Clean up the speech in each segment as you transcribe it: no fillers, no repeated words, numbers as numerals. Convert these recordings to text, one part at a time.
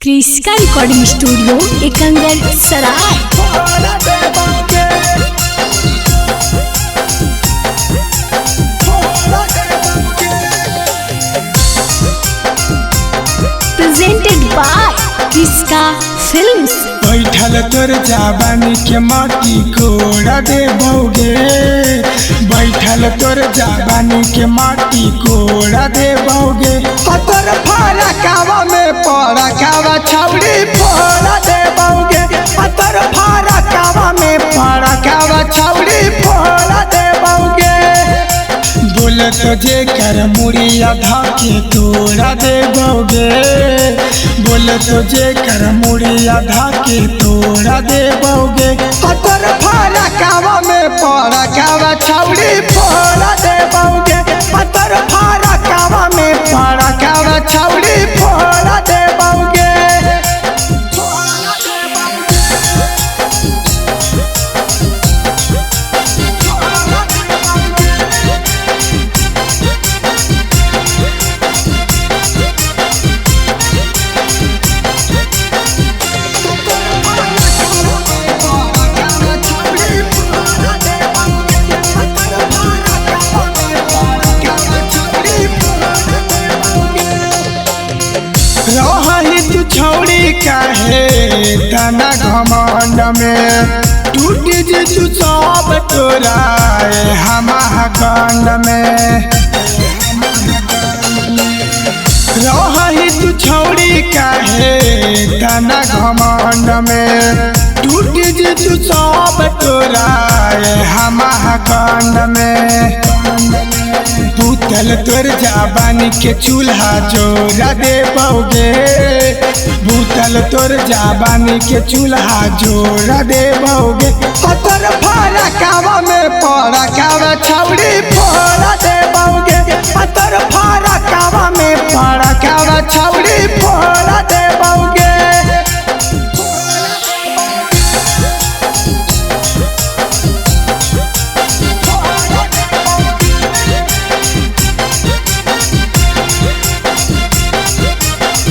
क्रिस्का recording studio Ekangar Sarai. Presented by क्रिस्का films. बैठल तोर जाबानी के माटी कोड़ा देबोगे, बैठल तोर जाबानी के माटी कोड़ा देबोगे। तोर फारा कावा में पड़ा कावा छौड़ी फोड़ा देबोगे, तोर फारा कावा में पड़ा कावा छौड़ी फोड़ा देबोगे। बोल तो जे कर मुड़िया धाके तोड़ा देबोगे, बोल तो जे कर मुड़िया धाके तोड़ा देबोगे। तोर फारा कावा में पड़ा कावा छौड़ी फोड़ा देबोगे, तोर फारा कावा में पड़ा कावा छौड़ी फोड़ा देबोगे। रही तू छौड़ी काहे तना घमंड में, टूट जी तू सब तोरा हमारा गंड में। रही तू छौड़ी काहे तना घमंड में, टूट जी तू सब तोरा हमारा गंड में। भूतल तोर जाबानी के चूल्हा जोड़ा देबोगे, भूतल तोर जाबानी के चूल्हा जोड़ा देबोगे। तोर फारा कावा में पड़ा कावा छौड़ी फोड़ा देबोगे, तोर फारा कावा में पड़ा कावा छौड़ी फोड़ा देबोगे।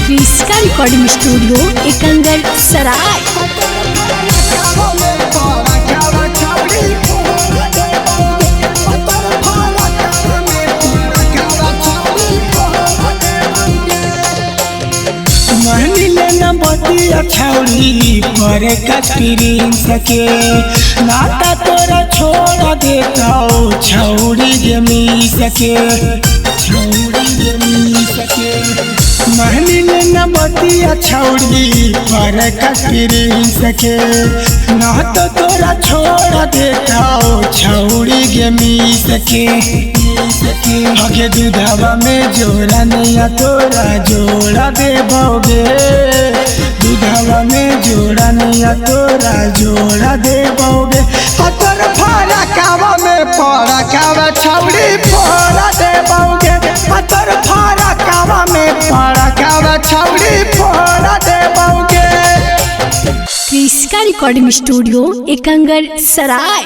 क्रिस्का रिकॉर्डिंग स्टूडियो एकंगर सराय। छौड़ी पर कतरी सके नाता तोरा छोड़ देता छौड़ी जमी सके, छौड़ी जमी सके। महनी ले न बतिया छौड़ी पर कतरी सके नाता तोरा छोड़ देता छौड़ी जमी सके। आगे दूधवा में जोड़ा नैया तोरा जोड़ा देबोगे, दूधवा में जोड़ा नैया तोरा जोड़ा देबोगे। तोर फारा कावा में पड़ा कावा छौड़ी फोड़ा देबोगे, तोर फारा कावा में पड़ा कावा छौड़ी फोड़ा देबोगे। क्रिस्का रिकॉर्डिंग स्टूडियो एकंगर सराय।